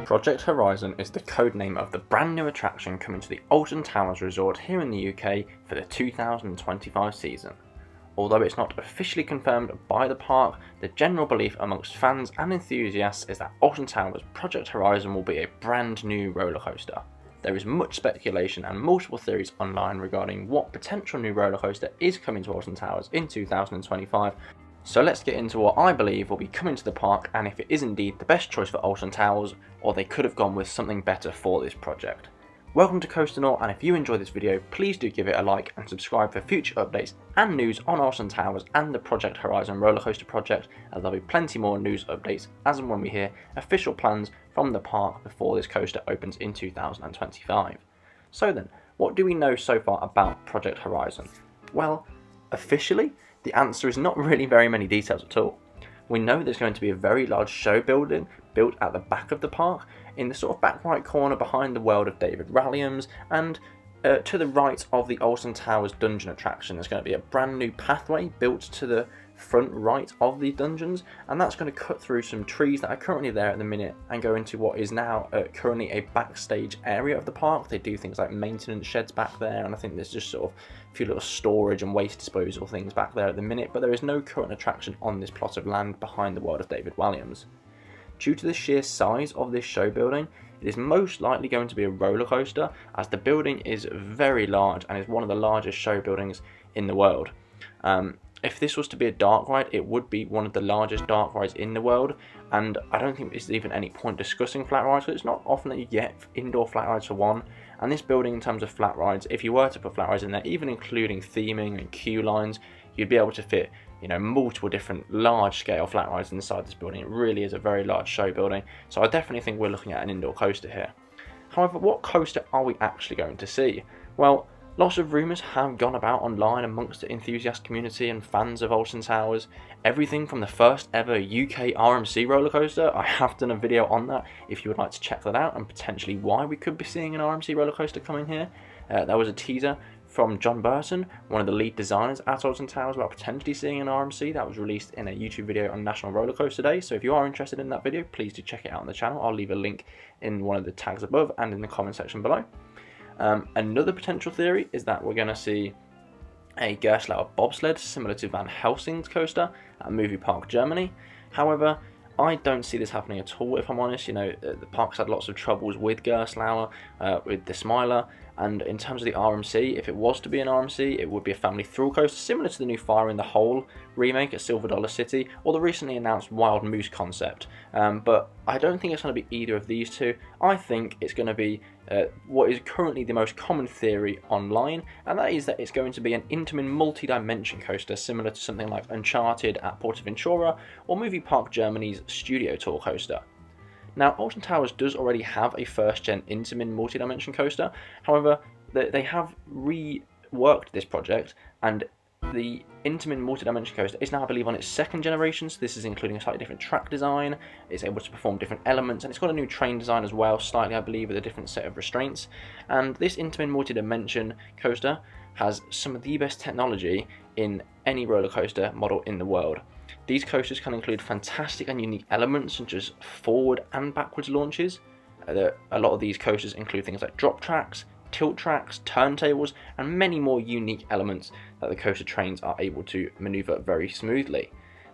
Project Horizon is the codename of the brand new attraction coming to the Alton Towers resort here in the UK for the 2025 season. Although it's not officially confirmed by the park, the general belief amongst fans and enthusiasts is that Alton Towers Project Horizon will be a brand new roller coaster. There is much speculation and multiple theories online regarding what potential new roller coaster is coming to Alton Towers in 2025. So let's get into what I believe will be coming to the park and if it is indeed the best choice for Alton Towers, or they could have gone with something better for this project. Welcome to Coasternaut, and if you enjoyed this video, please do give it a like and subscribe for future updates and news on Alton Towers and the Project Horizon rollercoaster project, as there'll be plenty more news updates as and when we hear official plans from the park before this coaster opens in 2025. So then, what do we know so far about Project Horizon? Well, officially, the answer is not really very many details at all. We know there's going to be a very large show building built at the back of the park, in the sort of back right corner behind the world of David Ralliams, and to the right of the Alton Towers dungeon attraction there's going to be a brand new pathway built to the front right of the dungeons, and that's going to cut through some trees that are currently there at the minute and go into what is now currently a backstage area of the park. They do things like maintenance sheds back there, and I think there's just sort of a few little storage and waste disposal things back there at the minute, but there is no current attraction on this plot of land behind the world of David Walliams. Due to the sheer size of this show building, it is most likely going to be a roller coaster, as the building is very large and is one of the largest show buildings in the world. If this was to be a dark ride, it would be one of the largest dark rides in the world, and I don't think there's even any point discussing flat rides, because it's not often that you get indoor flat rides for one, and this building in terms of flat rides, if you were to put flat rides in there, even including theming and queue lines, you'd be able to fit multiple different large scale flat rides inside this building. It really is a very large show building, so I definitely think we're looking at an indoor coaster here. However, what coaster are we actually going to see? Well, lots of rumours have gone about online amongst the enthusiast community and fans of Alton Towers. Everything from the first ever UK RMC roller coaster, I have done a video on that if you would like to check that out, and potentially why we could be seeing an RMC roller coaster coming here. There was a teaser from John Burton, one of the lead designers at Alton Towers, about potentially seeing an RMC that was released in a YouTube video on National Roller Coaster Day. So if you are interested in that video, please do check it out on the channel. I'll leave a link in one of the tags above and in the comment section below. Another potential theory is that we're going to see a Gerstlauer bobsled similar to Van Helsing's coaster at Movie Park Germany. However, I don't see this happening at all, if I'm honest. The park's had lots of troubles with Gerstlauer, with the Smiler, and in terms of the RMC, if it was to be an RMC, it would be a family thrill coaster similar to the new Fire in the Hole remake at Silver Dollar City, or the recently announced Wild Moose concept. But I don't think it's going to be either of these two. I think it's going to be what is currently the most common theory online, and that is that it's going to be an Intamin multi-dimension coaster similar to something like Uncharted at Portaventura, or Movie Park Germany's Studio Tour coaster. Now, Alton Towers does already have a first-gen Intamin multi-dimension coaster. However, they have reworked this project, and the Intamin multi-dimension coaster is now, I believe, on its second generation, so this is including a slightly different track design. It's able to perform different elements, and it's got a new train design as well, slightly, I believe, with a different set of restraints. And this Intamin multi-dimension coaster has some of the best technology in any roller coaster model in the world. These coasters can include fantastic and unique elements such as forward and backwards launches. A lot of these coasters include things like drop tracks, tilt tracks, turntables, and many more unique elements that the coaster trains are able to maneuver very smoothly.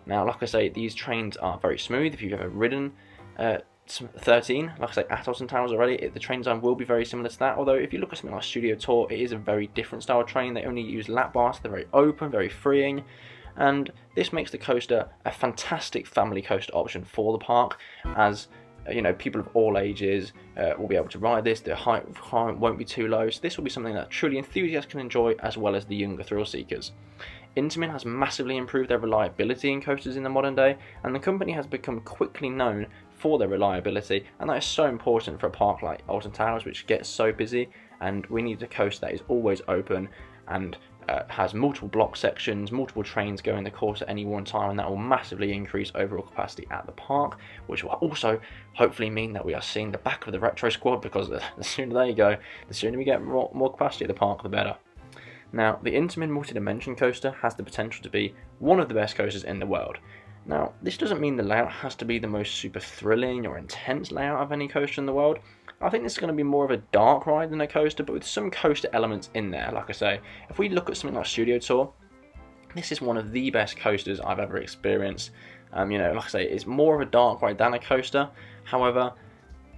Now, like I say, these trains are very smooth. If you've ever ridden 13, like I say, at Alton Towers already, the train design will be very similar to that, although if you look at something like Studio Tour, it is a very different style train. They only use lap bars, they're very open, very freeing, and this makes the coaster a fantastic family coaster option for the park, as people of all ages will be able to ride this. The height won't be too low, so this will be something that truly enthusiasts can enjoy, as well as the younger thrill seekers. Intamin has massively improved their reliability in coasters in the modern day, and the company has become quickly known for their reliability, and that is so important for a park like Alton Towers, which gets so busy, and we need a coaster that is always open and has multiple block sections, multiple trains going the course at any one time, and that will massively increase overall capacity at the park, which will also hopefully mean that we are seeing the back of the retro squad, because the sooner they go, the sooner we get more capacity at the park, the better. Now, the Intamin multi-dimension coaster has the potential to be one of the best coasters in the world. Now, this doesn't mean the layout has to be the most super thrilling or intense layout of any coaster in the world. I think this is going to be more of a dark ride than a coaster, but with some coaster elements in there. Like I say, if we look at something like Studio Tour, this is one of the best coasters I've ever experienced. Like I say, it's more of a dark ride than a coaster. However,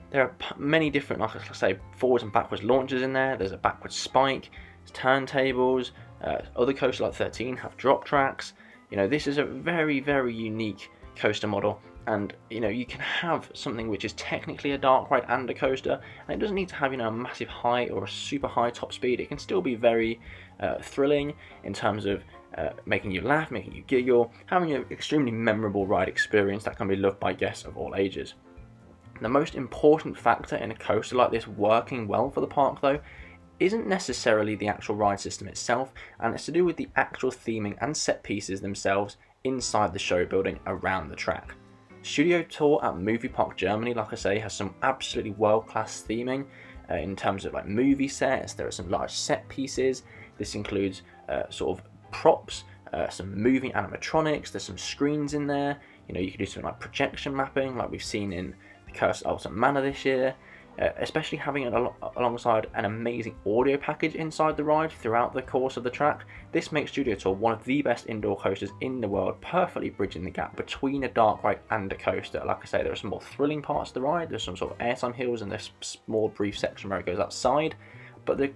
there are many different, like I say, forwards and backwards launches in there. There's a backwards spike, turntables. Other coasters like 13 have drop tracks. This is a very, very unique coaster model, and you can have something which is technically a dark ride and a coaster, and it doesn't need to have a massive height or a super high top speed. It can still be very thrilling in terms of making you laugh, making you giggle, having an extremely memorable ride experience that can be loved by guests of all ages. The most important factor in a coaster like this working well for the park, though, isn't necessarily the actual ride system itself, and it's to do with the actual theming and set pieces themselves inside the show building around the track. Studio Tour at Movie Park Germany, like I say, has some absolutely world-class theming in terms of like movie sets. There are some large set pieces. This includes sort of props, some moving animatronics. There's some screens in there. You can do something like projection mapping, like we've seen in the Curse of Alton Manor this year. Especially having it alongside an amazing audio package inside the ride throughout the course of the track. This makes Studio Tour one of the best indoor coasters in the world, perfectly bridging the gap between a dark ride and a coaster. Like I say, there are some more thrilling parts of the ride. There's some sort of airtime hills and this small brief section where it goes outside, but the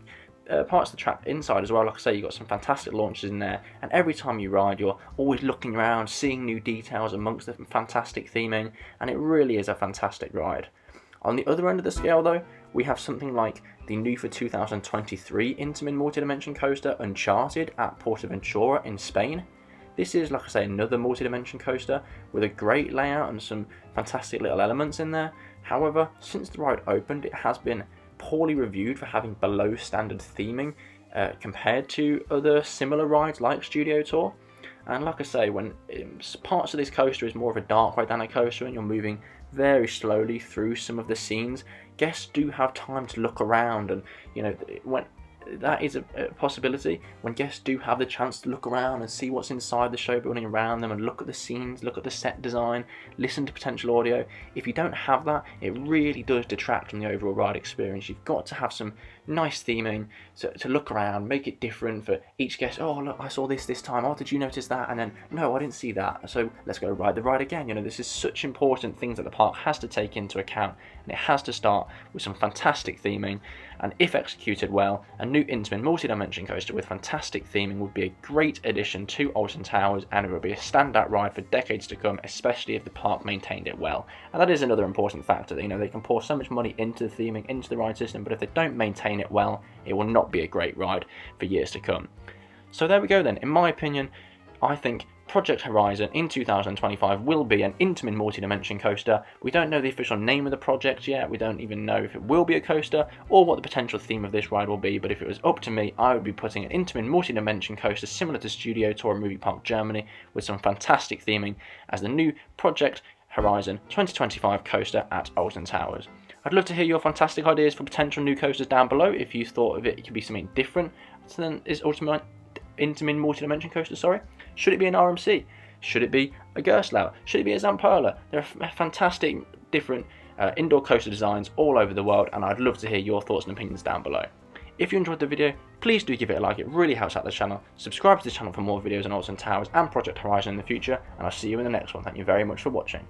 parts of the track inside as well, like I say, you've got some fantastic launches in there, and every time you ride you're always looking around, seeing new details amongst the fantastic theming, and it really is a fantastic ride. On the other end of the scale, though, we have something like the new for 2023 Intamin multi-dimension coaster Uncharted at Portaventura in Spain. This is, like I say, another multi-dimension coaster with a great layout and some fantastic little elements in there. However, since the ride opened, it has been poorly reviewed for having below standard theming compared to other similar rides like Studio Tour. And like I say, when parts of this coaster is more of a dark ride than a coaster and you're moving very slowly through some of the scenes, guests do have time to look around, and when that is a possibility, when guests do have the chance to look around and see what's inside the show building around them and look at the scenes, look at the set design, listen to potential audio. If you don't have that, it really does detract from the overall ride experience. You've got to have some nice theming to look around, make it different for each guest. Oh look, I saw this time. Oh, did you notice that? And then, no, I didn't see that, so let's go ride the ride again. This is such important things that the park has to take into account, and it has to start with some fantastic theming. And if executed well, a new Intamin multi-dimension coaster with fantastic theming would be a great addition to Alton Towers, and it would be a standout ride for decades to come, especially if the park maintained it well. And that is another important factor. They can pour so much money into the theming, into the ride system, but if they don't maintain it well, it will not be a great ride for years to come. So there we go then. In my opinion, I think Project Horizon in 2025 will be an Intamin multi-dimension coaster. We don't know the official name of the project yet. We don't even know if it will be a coaster or what the potential theme of this ride will be, but if it was up to me, I would be putting an Intamin multi-dimension coaster similar to Studio Tour Movie Park Germany with some fantastic theming as the new Project Horizon 2025 coaster at Alton Towers. I'd love to hear your fantastic ideas for potential new coasters down below. If you thought of it could be something different than is Intamin multi-dimension coaster, Should it be an RMC? Should it be a Gerstlauer? Should it be a Zamperla? There are fantastic different indoor coaster designs all over the world, and I'd love to hear your thoughts and opinions down below. If you enjoyed the video, please do give it a like, it really helps out the channel. Subscribe to the channel for more videos on Alton Towers and Project Horizon in the future, and I'll see you in the next one. Thank you very much for watching.